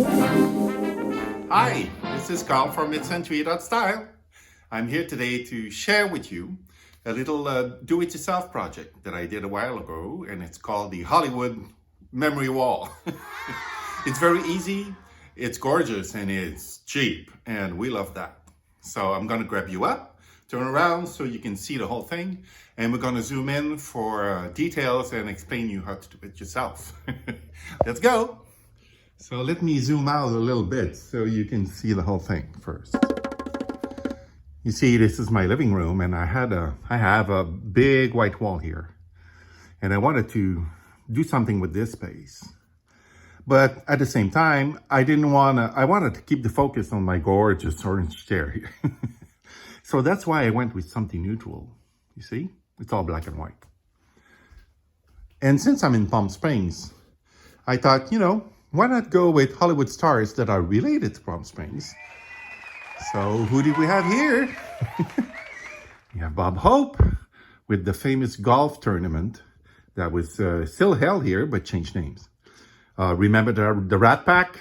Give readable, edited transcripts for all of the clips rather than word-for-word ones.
Hi, this is Carl from Mid-Century Style. I'm here today to share with you a little do-it-yourself project that I did a while ago, and it's called the Hollywood Memory Wall. It's very easy, it's gorgeous, and it's cheap, and we love that. So I'm gonna grab you up, turn around so you can see the whole thing, and we're gonna zoom in for details and explain you how to do it yourself. Let's go. So let me zoom out a little bit so you can see the whole thing first. You see, this is my living room, and I have a big white wall here, and I wanted to do something with this space. But at the same time, I wanted to keep the focus on my gorgeous orange chair here. So that's why I went with something neutral. You see, it's all black and white. And since I'm in Palm Springs, I thought, why not go with Hollywood stars that are related to Palm Springs? So who do we have here? We have Bob Hope with the famous golf tournament that was still held here, but changed names. Remember the Rat Pack?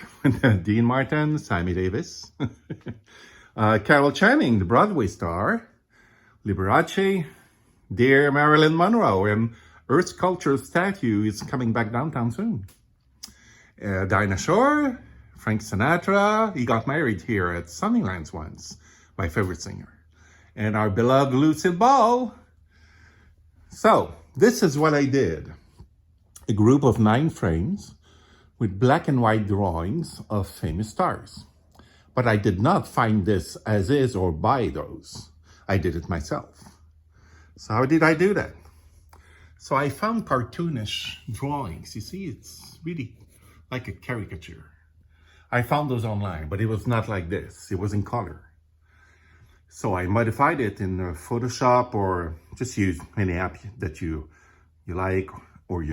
Dean Martin, Sammy Davis. Carol Channing, the Broadway star. Liberace, dear Marilyn Monroe, and Earth Sculpture statue is coming back downtown soon. Dinah Shore, Frank Sinatra, he got married here at Sunnylands once, my favorite singer. And our beloved Lucille Ball. So, this is what I did. A group of 9 frames with black and white drawings of famous stars. But I did not find this as is or buy those. I did it myself. So how did I do that? So I found cartoonish drawings. You see, it's really like a caricature. I found those online, but it was not like this. It was in color. So I modified it in Photoshop, or just use any app that you like or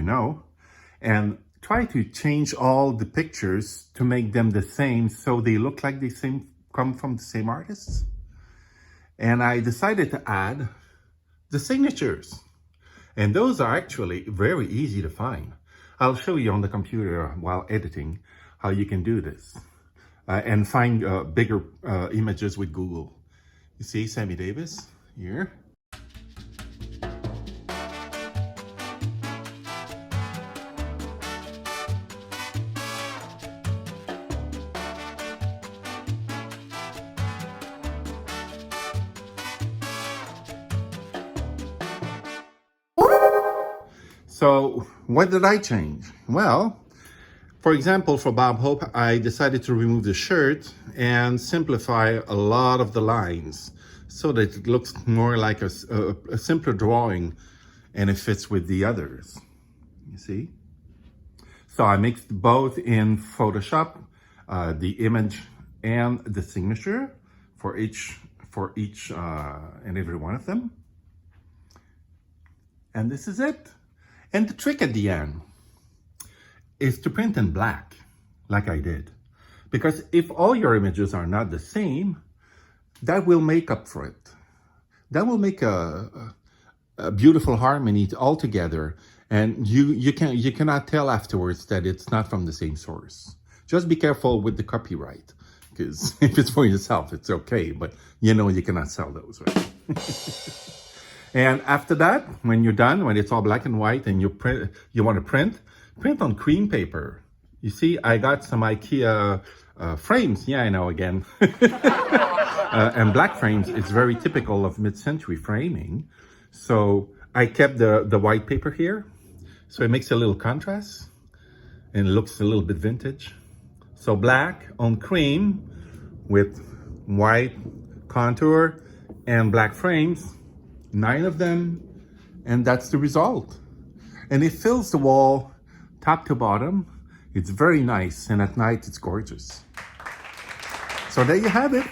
and try to change all the pictures to make them the same so they look like they come from the same artists. And I decided to add the signatures. And those are actually very easy to find. I'll show you on the computer while editing how you can do this and find bigger images with Google. You see Sammy Davis here. So what did I change? Well, for example, for Bob Hope, I decided to remove the shirt and simplify a lot of the lines so that it looks more like a simpler drawing and it fits with the others. You see? So I mixed both in Photoshop, the image and the signature for each and every one of them. And this is it. And the trick at the end is to print in black, like I did. Because if all your images are not the same, that will make up for it. That will make a beautiful harmony all together. And you cannot tell afterwards that it's not from the same source. Just be careful with the copyright, because if it's for yourself, it's okay. But you cannot sell those, right? And after that, when you're done, when it's all black and white and you want to print on cream paper. You see, I got some IKEA frames. Yeah, I know again. And black frames, it's very typical of mid-century framing. So I kept the white paper here. So it makes a little contrast and it looks a little bit vintage. So black on cream with white contour and black frames. 9 of them, and that's the result. And it fills the wall top to bottom. It's very nice, and at night it's gorgeous. So there you have it.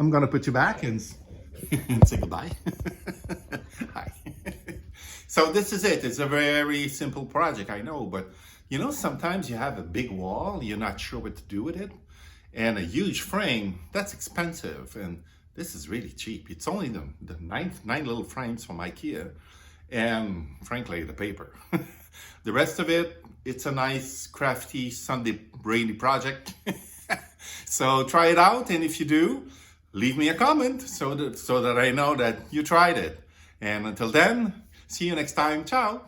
I'm gonna put you back and say goodbye. Hi. So this is it. It's a very simple project, I know, but sometimes you have a big wall, you're not sure what to do with it, and a huge frame, that's expensive, and this is really cheap. It's only the nine little frames from IKEA, and frankly, the paper. The rest of it, it's a nice, crafty, Sunday brainy project. So try it out, and if you do, leave me a comment so that I know that you tried it. And until then, see you next time. Ciao.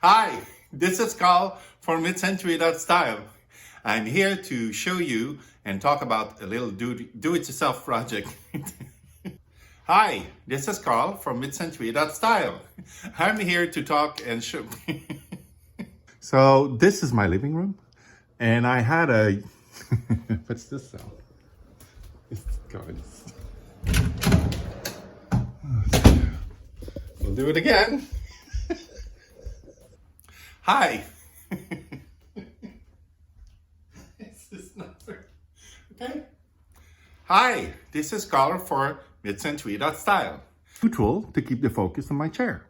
Hi, this is Carl from Mid-Century Style. I'm here to show you and talk about a little do-it-yourself project. Hi, this is Carl from Mid-Century Style. I'm here to talk and show. So this is my living room, and I had a. What's this sound? It's going. We'll do it again. Hi. This is not okay. Hi, this is Carl for Mid-Century Style. Tool to keep the focus on my chair.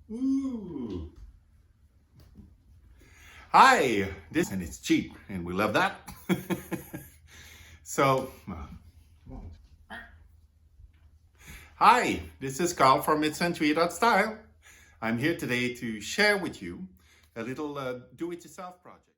Ooh. Hi, and it's cheap, and we love that. So, hi, this is Carl from Mid-Century Style. I'm here today to share with you a little do-it-yourself project.